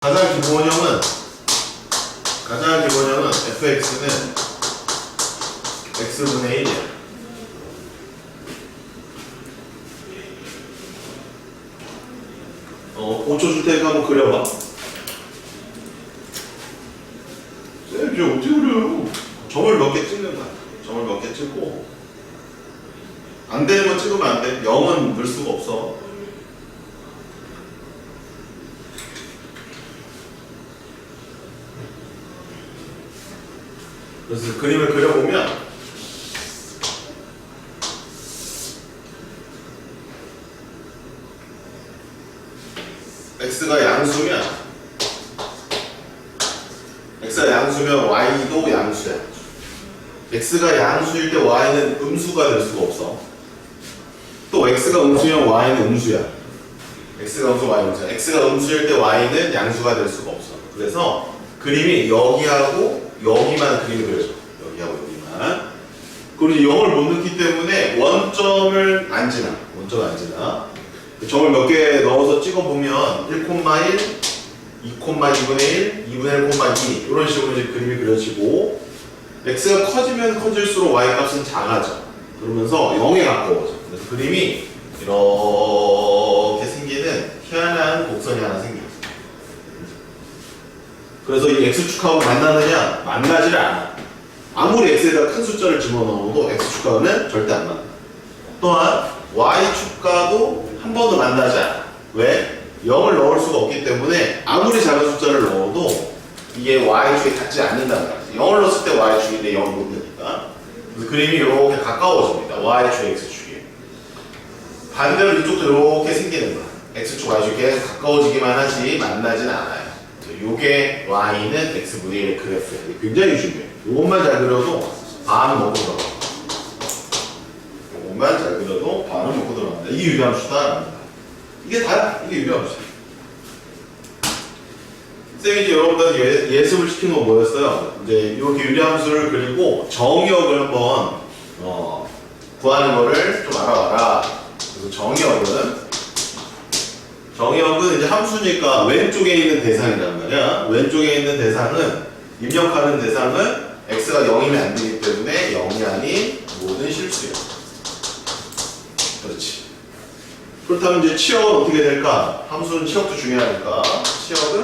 가장 기본형은 fx는 x분의 1이야. 5초 줄 테니까 한번 그려봐. 쌤, 이제 어떻게 그려요? 점을 몇 개 찍는 거야. 점을 몇 개 찍고, 안 되는 건 찍으면 안 돼. 0은 넣을 수가 없어. 그래서 그림을 그려보면 x가 양수면 y도 양수야. x가 양수일 때 y는 음수가 될 수가 없어. 또 x가 음수면 y는 음수야. x가 음수, y 음수야. x가 음수일 때 y는 양수가 될 수가 없어. 그래서 그림이 여기하고 여기만 그림이 그려져. 여기하고 여기만. 그리고 이제 0을 못 넣기 때문에 원점을 안 지나. 점을 몇 개 넣어서 찍어보면 1,1, 2,2분의 1, 2분의 1,2 이런 식으로 이제 그림이 그려지고, x가 커지면 커질수록 y 값은 작아져. 그러면서 0에 가까워져. 그래서 그림이 이렇게 생기는 희한한 곡선이 하나 생겨. 그래서 이 x축하고 만나느냐? 만나지를 않아. 아무리 x에다 큰 숫자를 집어넣어도 x축하고는 절대 안 만나. 또한 y축과도 한 번도 만나지 않아. 왜? 0을 넣을 수가 없기 때문에 아무리 작은 숫자를 넣어도 이게 y축에 닿지 않는다는 거야. 0을 넣었을 때 y축인데 0을 못 넣으니까. 그래서 그림이 이렇게 가까워집니다. y축, x축이. 반대로 이쪽도 이렇게 생기는 거야. x축, y축이 계속 가까워지기만 하지 만나진 않아요. 요게 y는 x분의 1의 그래프야. 이게 굉장히 중요해. 요것만 잘 그려도 반은 먹고 들어간다. 요것만 잘 그려도 반은 먹고 들어간다. 이게 유리함수다. 이게 다야. 이게 유리함수야. 쌤이 이제 여러분들 예습을 시킨 건 뭐였어요? 이제 이렇게 유리함수를 그리고 정의역을 한번 구하는 거를 좀 알아봐라. 그래서 정의역은 이제 함수니까 왼쪽에 있는 대상이란 말이야. 왼쪽에 있는 대상은, 입력하는 대상은 x가 0이면 안 되기 때문에 0이 아닌 모든 실수야. 그렇지. 그렇다면 이제 치역은 어떻게 될까? 함수는 치역도 중요하니까 치역은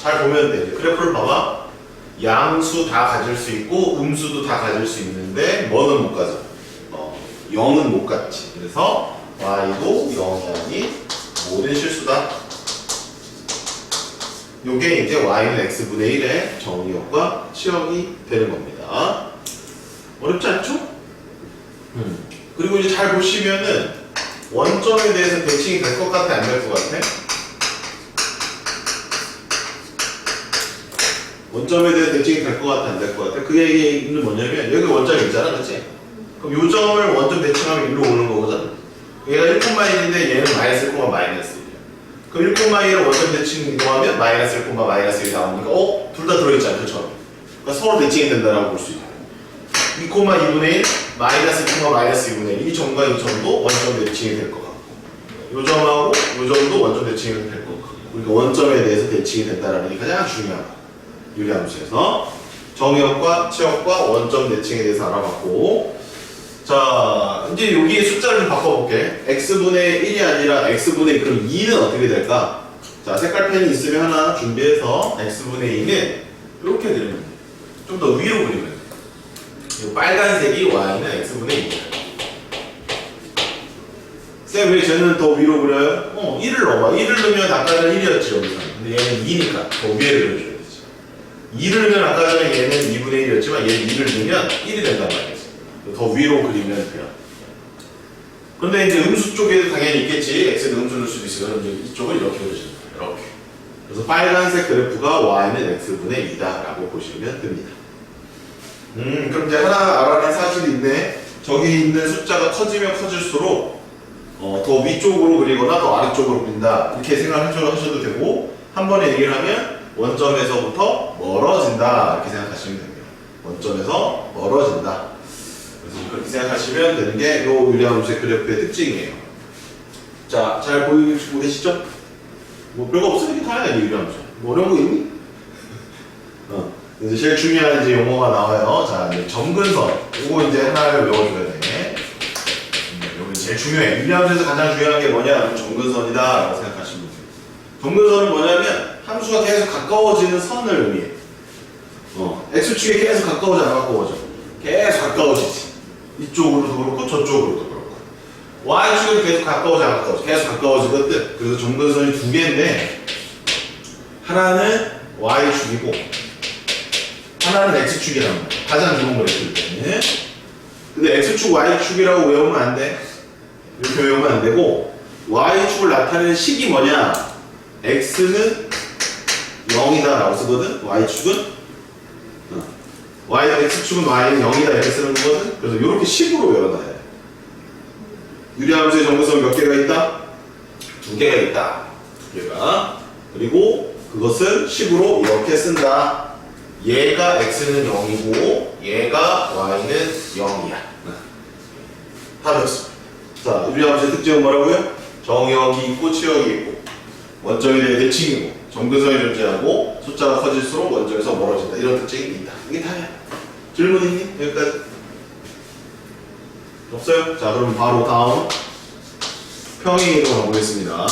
잘 보면 돼. 그래프를 봐봐. 양수 다 가질 수 있고 음수도 다 가질 수 있는데 뭐는 못 가져? 0은 못 갔지. 그래서 y도 0이 아닌 모든 실수다. 요게 이제 y는 x분의 1의 정의역과 치역이 되는 겁니다. 어렵지 않죠? 그리고 이제 잘 보시면은 원점에 대해서 대칭이 될 것 같아, 안 될 것 같아? 원점에 대해 대칭이 될 것 같아, 안 될 것 같아? 그 얘기는 뭐냐면 여기 원점이 있잖아, 그렇지? 그럼 요 점을 원점 대칭하면 일로 오는 거거든. 얘가 1,1인데 얘는 마이너스 1, 마이너스 1이야. 그럼 1,1을 원점 대칭 이동하면 마이너스 1, 마이너스 1이 나오니까 둘 다 들어있지 않죠, 처음에. 그러니까 서로 대칭이 된다라고 볼 수 있다. 2,2분의 1, 마이너스 1, 마이너스 2분의 1. 이 점과 이 점도 원점 대칭이 될 것 같고, 요 점하고 요 점도 원점 대칭이 될 것 같고. 그러니까 원점에 대해서 대칭이 된다는 게 가장 중요한 유리함수에서 정의역과 치역과 원점 대칭에 대해서 알아봤고, 자, 이제 여기 숫자를 좀 바꿔볼게. x분의 1이 아니라 x분의 2. 그럼 2는 어떻게 될까? 자, 색깔펜이 있으면 하나 준비해서 x분의 2는 이렇게 그리면 돼. 좀 더 위로 그리면 돼. 빨간색이 y는 x분의 2야. 쌤, 왜 쟤는 더 위로 그려요? 1을 넣어봐. 1을 넣으면 아까는 1이었지, 여기서. 근데 얘는 2니까 더 위에를 그려줘야 되지. 2를 넣으면 아까 전에 얘는 2분의 1이었지만 얘는 2를 넣으면 1이 된단 말이지. 더 위로 그리면 돼요. 그런데 이제 음수 쪽에도 당연히 있겠지. x는 음수 넣을 수도 있어요. 그럼 이쪽을 이렇게 그려주는 거예요. 이렇게. 그래서 빨간색 그래프가 y는 x분의 2다라고 보시면 됩니다. 그럼 이제 하나 알아낸 사실이 있네. 저기 있는 숫자가 커지면 커질수록 더 위쪽으로 그리거나 더 아래쪽으로 그린다. 이렇게 생각하셔도 되고, 한 번에 얘기를 하면 원점에서부터 멀어진다. 이렇게 생각하시면 됩니다. 원점에서 멀어진다. 그렇게 생각하시면 되는 게 요 유리함수의 그래프의 특징이에요. 자, 잘 보이시고 계시죠? 뭐 별거 없으니까 당연히 유리함수. 뭐 어려운 거 있니? 이제 제일 중요한 이제 용어가 나와요. 자, 이제 점근선. 이거 이제 하나를 외워줘야 돼. 여기 제일 중요해. 유리함수에서 가장 중요한 게 뭐냐? 점근선이다라고 생각하시면 돼요. 점근선은 뭐냐면 함수가 계속 가까워지는 선을 의미해. x축에 계속 가까워져 안 가까워져? 계속 가까워지지. 이쪽으로도 그렇고 저쪽으로도 그렇고. y축은 계속 가까워져 안 가까워져? 계속 가까워지거든. 그래서 점근선이 두 개인데 하나는 y축이고 하나는 x축이란 말이야. 가장 좋은 걸 했을 때는. 근데 x축 y축이라고 외우면 안 돼. 이렇게 외우면 안 되고 y축을 나타내는 식이 뭐냐? x는 0이다 라고 쓰거든. y축은 x축은 y는 0이다 이렇게 쓰는 거거든. 그래서 이렇게 식으로 외워놔야 돼. 유리함수의 점근선 몇 개가 있다? 두 개가 있다. 두 개가. 그리고 그것을 식으로 이렇게 쓴다. 얘가 x는 0이고 얘가 y는 0이야. 다 됐습니다. 자, 유리함수의 특징은 뭐라고요? 정역이 있고 치역이 있고 원점에 대해 대칭이고 점근선이 존재하고 숫자가 커질수록 원점에서 멀어진다. 이런 특징이 있다. 이게 다야. 질문 있니? 여기까지? 없어요? 자, 그럼 바로 다음 평행이동 가보겠습니다.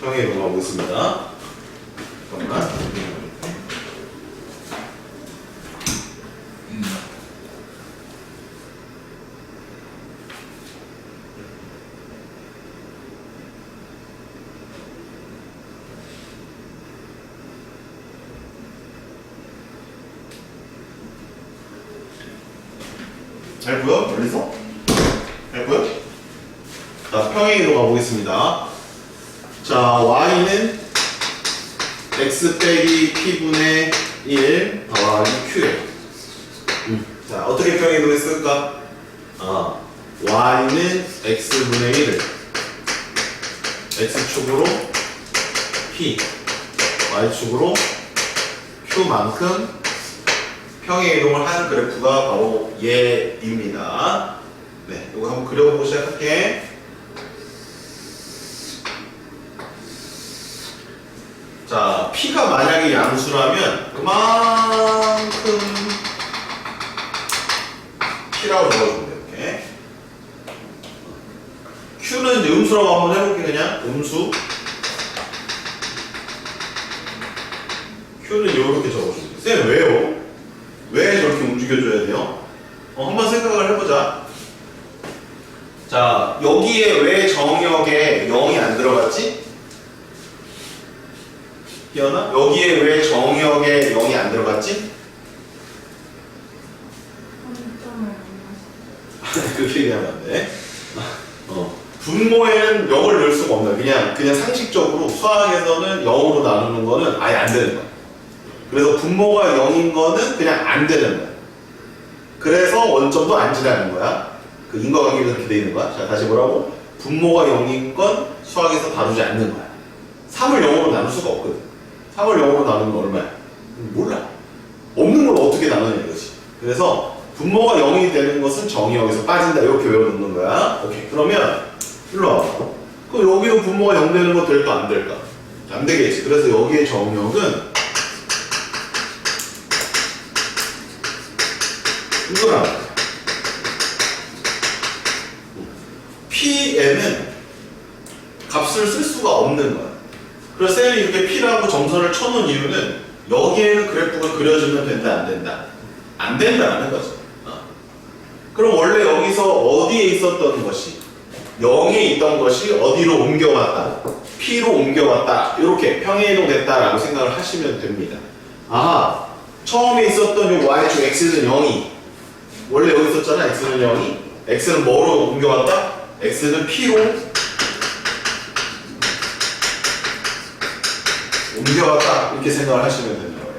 평행이동 가보겠습니다. 잠깐만. 잘 보여? 멀리서? 잘 보여? 자, 평행이동 가보겠습니다. 자, y는 x 빼기 p분의 1 더하기 q예요. 자, 어떻게 평행이동을 쓸까? y는 x분의 1을 x축으로 p, y축으로 q만큼 평행이동을 하는 그래프가 바로 얘입니다. 네, 이거 한번 그려보고 시작할게. 자, p가 만약에 양수라면 그만큼 p라고 적어주면 돼. 이렇게. q는 이제 음수라고 한번 해볼게. 그냥 음수. q는 이렇게 적어주면 돼. 쌤 왜요? 왜 저렇게 움직여줘야 돼요? 한번 생각을 해보자. 자, 여기에 왜 정역에 0이 안 들어갔지? 기억나? 여기에 왜 정역에 0이 안 들어갔지? 그렇게 얘기하면 안 돼. 분모에는 0을 넣을 수가 없는 거야. 그냥 상식적으로 수학에서는 0으로 나누는 거는 아예 안 되는 거야. 그래서 분모가 0인 거는 그냥 안 되는 거야. 그래서 원점도 안 지나는 거야. 그 인과관계가 그렇게 돼 있는 거야. 자, 다시 뭐라고? 분모가 0인 건 수학에서 다루지 않는 거야. 3을 0으로 나눌 수가 없거든. 3을 0으로 나누는 건 얼마야? 몰라. 없는 걸 어떻게 나누냐 이거지. 그래서 분모가 0이 되는 것은 정의역에서 빠진다. 이렇게 외워놓는 거야. 오케이. 그러면 일로 와봐. 그럼 여기도 분모가 0 되는 거 될까 안 될까? 안 되겠지. 그래서 여기의 정역은 이거랑 P에는 값을 쓸 수가 없는 거야. 그래서 쌤이 이렇게 P라고 점선을 쳐놓은 이유는 여기에는 그래프가 그려지면 된다 안 된다? 안 된다는 거죠. 그럼 원래 여기서 어디에 있었던 것이 0에 있던 것이 어디로 옮겨왔다? P로 옮겨왔다. 이렇게 평행이동 됐다라고 생각을 하시면 됩니다. 처음에 있었던 이 y축 x는 0이 원래 여기 있었잖아. x는 0이 x는 뭐로 옮겨왔다? x는 p로 옮겨왔다. 이렇게 생각을 하시면 되는 거예요.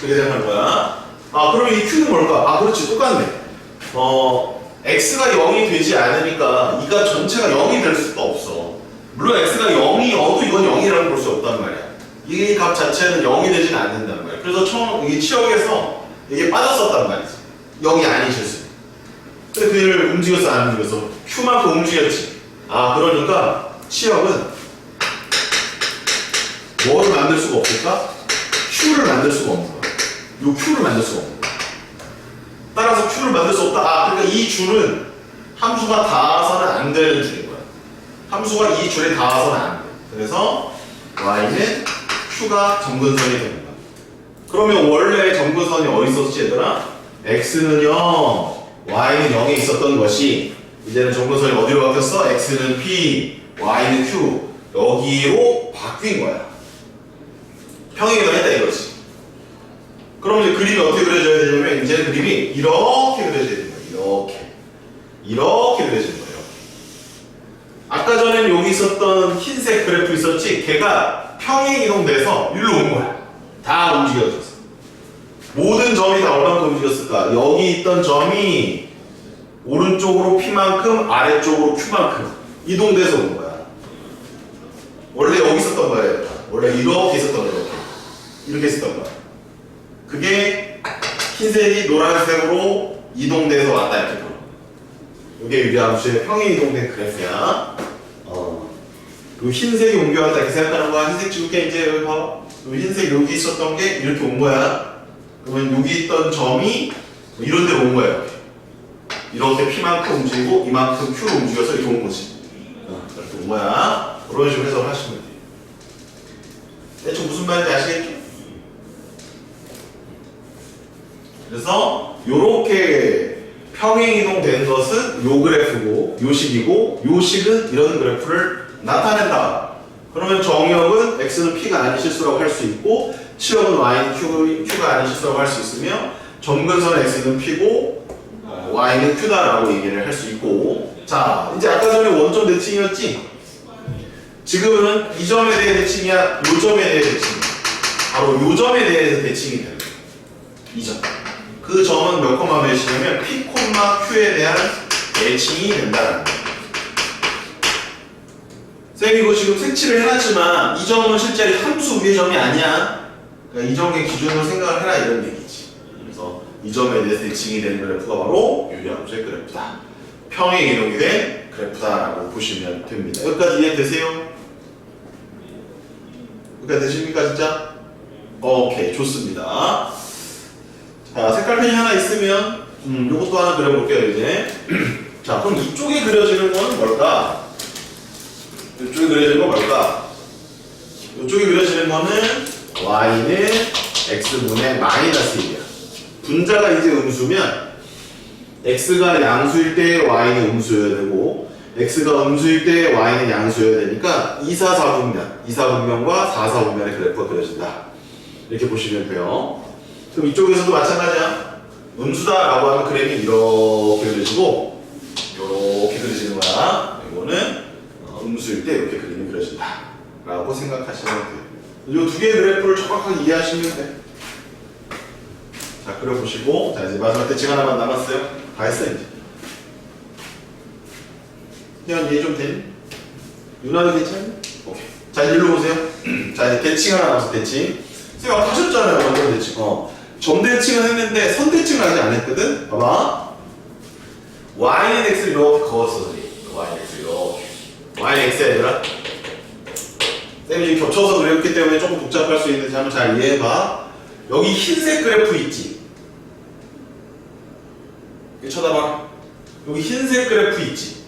그렇게 생각할 거야. 그럼 이 q는 뭘까? 그렇지. 똑같네. x가 0이 되지 않으니까 이 값 전체가 0이 될 수가 없어. 물론 x가 0이어도 이건 0이라고 볼 수 없단 말이야. 이 값 자체는 0이 되지는 않는단 말이야. 그래서 이게 치역에서 이게 빠졌었단 말이지. 0이 아니셨어. 근데 그를 움직였어, 안 움직였어? q만큼 움직였지. 아, 그러니까 치역은 뭐를 만들 수가 없을까? q를 만들 수가 없는 거야. 요 q를 만들 수가 없는 거야. 따라서 q를 만들 수 없다. 아, 그러니까 이 줄은 함수가 닿아서는 안 되는 줄인 거야. 함수가 이 줄에 닿아서는 안 돼. 그래서 y는 q가 점근선이 되는 거야. 그러면 원래 점근선이 어디 있었지 얘들아? x는 0, y는 0에 있었던 것이 이제는 점근선이 어디로 바뀌었어? x는 p, y는 q 여기로 바뀐 거야. 평행이동 했다 이거지. 그럼 이제 그림이 어떻게 그려져야 되냐면 이제 그림이 이렇게 그려져야 되는 거야. 이렇게 그려지는 거예요. 아까 전에는 여기 있었던 흰색 그래프 있었지? 걔가 평행 이동돼서 일로 온 거야. 다 움직여졌어. 모든 점이 다 얼마큼 움직였을까? 여기 있던 점이 오른쪽으로 p만큼 아래쪽으로 q만큼 이동돼서 온 거야. 원래 여기 있었던 거예요. 원래 이렇게 있었던 거예요. 이렇게 있었던 거야. 그게 흰색이 노란색으로 이동돼서 왔다 이렇게 보여. 이게 유리함수의 평행 이동된 그래프야. 요 흰색이 옮겨왔다 이렇게 생각하는 거야. 흰색 지울게 이제 여기 봐. 요 흰색 여기 있었던 게 이렇게 온 거야. 그러면 여기 있던 점이 이런 데로 온 거야. 이렇게 p만큼 움직이고 이만큼 q로 움직여서 이렇게 온 거지. 이렇게 온 거야. 그런 식으로 해석을 하시면 돼요. 대충 무슨 말인지 아시겠죠? 그래서 요렇게 평행 이동된 것은 요 그래프고 요 식이고 요 식은 이런 그래프를 나타낸다. 그러면 정역은 x는 p가 아닌 실수라고 할 수 있고 치역은 y는 q가 아닌 실수라고 할 수 있으며 점근선 x는 p고 y는 q다라고 얘기를 할 수 있고. 자, 이제 아까 전에 원점 대칭이었지? 지금은 이 점에 대해 대칭이야? 요 점에 대해 대칭이야? 바로 요 점에 대해서 대칭이 되는 거야. 이 점. 그 점은 몇 콤마 몇이냐면 p, q에 대한 대칭이 된다는 거예요. 쌤이 이거 지금 색칠을 해놨지만 이 점은 실제 함수 위의 점이 아니야. 그러니까 이 점의 기준으로 생각을 해라 이런 얘기지. 그래서 이 점에 대해서 대칭이 되는 그래프가 바로 유리함수의 그래프다. 평행 이동이 된 그래프다라고 보시면 됩니다. 여기까지 이해되세요? 여기까지 되십니까 진짜? 오케이, 좋습니다. 자, 색깔펜이 하나 있으면 요것도 하나 그려볼게요 이제. 자, 그럼 이쪽에 그려지는 거는 뭘까? 이쪽에 그려지는 건 뭘까? 이쪽에 그려지는 거는 y는 x분의 마이너스 1이야. 분자가 이제 음수면 x가 양수일 때 y는 음수여야 되고 x가 음수일 때 y는 양수여야 되니까 2, 4, 4분면 2, 4분면과 4, 4분면의 그래프가 그려진다. 이렇게 보시면 돼요. 그럼 이쪽에서도 마찬가지야. 음수다라고 하면 그림이 이렇게 그려지고 이렇게 그려지는 거야. 이거는 음수일 때 이렇게 그림이 그려진다 라고 생각하시면 돼요. 이 두 개의 그래프를 정확하게 이해하시면 돼. 자, 그려보시고. 자, 이제 마지막 대칭 하나만 남았어요. 다 했어요 이제. 그냥 이해 좀 되니? 누나도 괜찮니? 오케이. 자, 이제 일로 보세요. 자, 이제 대칭 하나 남았어. 대칭. 선생님 아까 하셨잖아요. 완전 대칭. 점 대칭은 했는데 선 대칭을 아직 안 했거든? 봐봐. y는 x를 이렇게 그었어. y는 x를 이렇게. y는 x야 얘들아. 쌤이 지금 겹쳐서 그렸기 때문에 조금 복잡할 수 있는데 한번 잘 이해해봐. 여기 흰색 그래프 있지? 여기 쳐다봐. 여기 흰색 그래프 있지?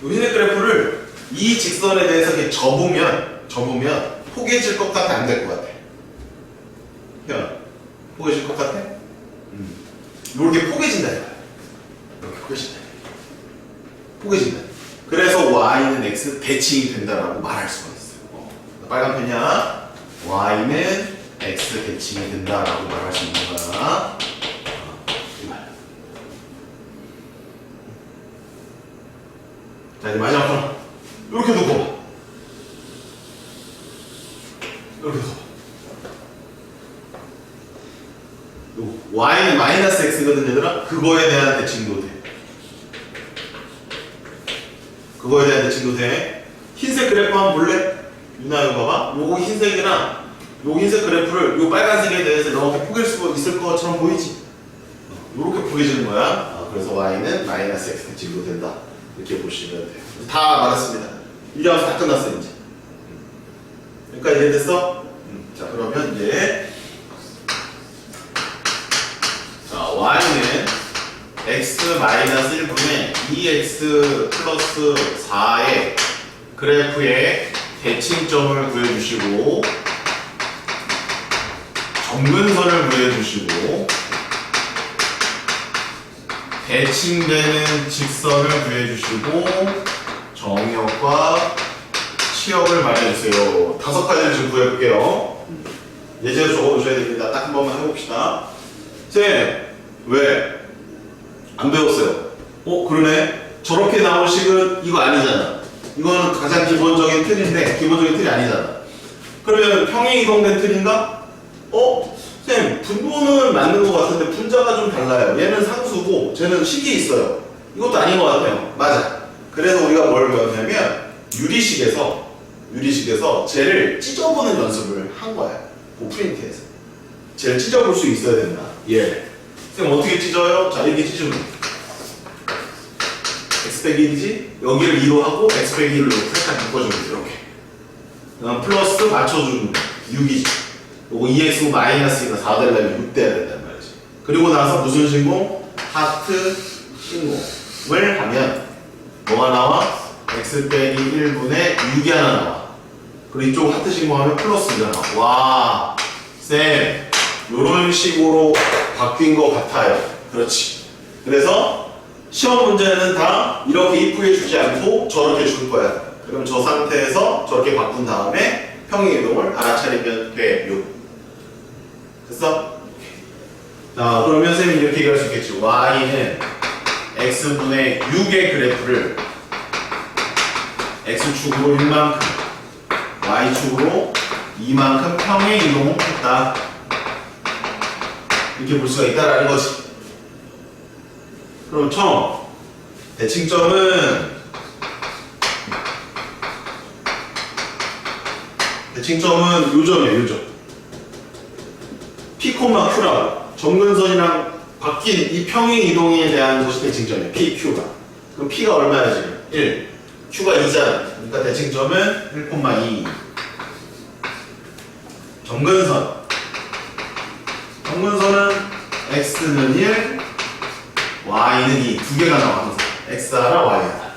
이 흰색 그래프를 이 직선에 대해서 이렇게 접으면 포개질 것 같아? 안 될 것 같아? 현, 포개질 것 같아? 이렇게 포개진다 이거야. 이렇게 포개진다. 포개진다. 그래서 y는 x 대칭이 된다라고 말할 수가 있어요. 빨간 펜이야. y는 x 대칭이 된다라고 말할 수 있는 거야. 이 말. 자, 이제 마지막 하나. 이렇게 놓고. 이렇게 놓고. y는 마이너스 x거든 얘들아. 그거에 대한 대칭도 돼. 그거에 대한 대칭도 돼. 흰색 그래프 한번 볼래? 유나 이거 봐봐. 요거 흰색이랑 요 흰색 그래프를 요 빨간색에 대해서 이렇게 포개할 수 있을 것처럼 보이지? 요렇게 포개지는 거야. 그래서 y는 마이너스 x 대칭도 된다. 이렇게 보시면 돼요. 다 말했습니다. 이제 와서 다 끝났어요 이제. 그러니까 이해됐어? 자 그러면 이제 자 y는 x 마이너스 1분의 2x 플러스 4의 그래프의 대칭점을 구해주시고 점근선을 구해주시고 대칭되는 직선을 구해주시고 정역과 치역을 말해주세요. 5가지를 지금 구해볼게요. 예제로 적어두셔야 됩니다. 딱 한 번만 해봅시다. 쌤, 왜? 안 배웠어요. 그러네. 저렇게 나올 식은 이거 아니잖아. 이거는 가장 기본적인 틀인데 기본적인 틀이 아니잖아. 그러면 평행 이동된 틀인가? 쌤, 분모는 맞는 것 같은데 분자가 좀 달라요. 얘는 상수고 쟤는 식이 있어요. 이것도 아닌 것 같아요. 맞아. 그래서 우리가 뭘 배웠냐면 유리식에서 쟤를 찢어보는 연습을 한 거야. 프린트에서. 쟤를 찢어볼 수 있어야 된다. 예. 쌤 어떻게 찢어요? 자 이렇게 찢으면 x 빼기 1이지? 여기를 2로 하고 x 빼기 1로 살짝 묶어주면 돼. 이렇게. 그다음 플러스 맞춰주는 거 6이지. 요거 2x 마이너스니까 4 되려면 6 돼야 된단 말이지. 그리고 나서 무슨 신공? 하트 신공을 하면 뭐가 나와? x 빼기 1분의 6이 하나 나와. 그리고 이쪽 하트 신공하면 플러스가 나와. 와, 쌤, 요런 식으로 바뀐 것 같아요. 그렇지. 그래서 시험 문제는 다 이렇게 입구해 주지 않고 저렇게 줄 거야. 그럼 저 상태에서 저렇게 바꾼 다음에 평행이동을 알아차리면 돼요. 됐어? 자, 그러면 쌤이 이렇게 얘기할 수 있겠지. y는 x분의 6의 그래프를 x축으로 1만큼 y축으로 2만큼 평행이동했다. 이렇게 볼 수가 있다라는 거지. 그럼 처음 대칭점은 요점이에요. 요점. P, Q라고 점근선이랑 바뀐 이 평행이동에 대한 것이 대칭점이에요. P, Q가. 그럼 P가 얼마야 지금? 1. Q가 2잖아. 그러니까 대칭점은 1,2. 점근선은 x는 1, y는 2. 두 개가 나와 항상. x 하나, y 하나.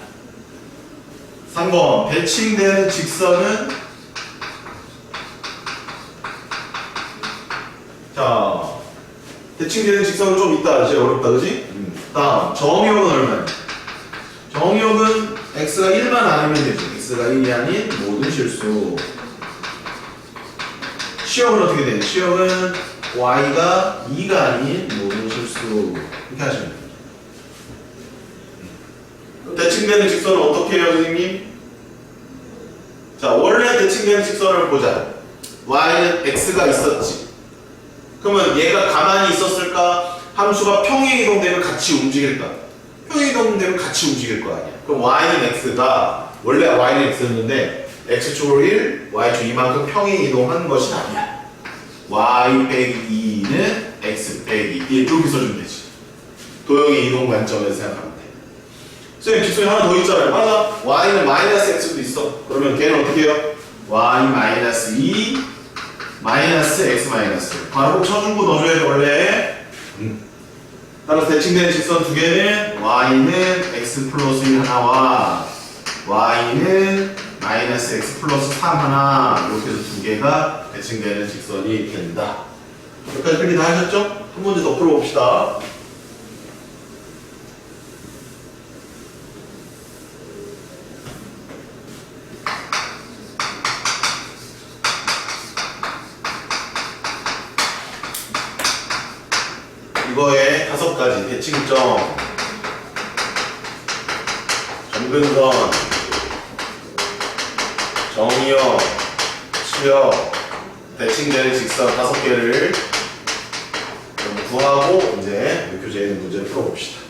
3번 대칭되는 직선은 자 대칭되는 직선은 좀 있다. 이제 어렵다, 그지? 다음 정역은 얼마야? 정역은 x가 1만 아니면 되지. x가 1이 아닌 모든 실수. 치역은 어떻게 돼? 치역은 y가 2가 아닌 모든 실수. 이렇게 하시면 돼요. 대칭되는 직선은 어떻게 해요, 선생님? 자, 원래 대칭되는 직선을 보자. y는 x가 있었지. 그러면 얘가 가만히 있었을까? 함수가 평행이동되면 같이 움직일까? 평행이동되면 같이 움직일 거 아니야. 그럼 y는 x가 원래 y는 x였는데 x축으로 1, y축 2만큼 평행이동한 것이 아니야. y 빼기 2는 x 빼기 1 이렇게 써주면 되지. 도형의 이동 관점에서 생각하면 돼. 선생님 직선이 하나 더 있잖아요. 맞아. y는 마이너스 x도 있어. 그러면 걔는 어떻게 해요? y 마이너스 2 마이너스 x 마이너스. 바로 쳐준 거 넣어줘야 돼 원래. 따라서 대칭되는 직선 두 개는 y는 x 플러스 1 하나와 y는 마이너스 x 플러스 3 하나. 이렇게 해서 두 개가 대칭되는 직선이 된다. 여기까지 필기 다 하셨죠? 한 문제 더 풀어봅시다. 이거에 5가지 대칭점, 점근선, 정역, 치역, 대칭되는 직선 5개를 구하고 이제 교재에 있는 문제를 풀어봅시다.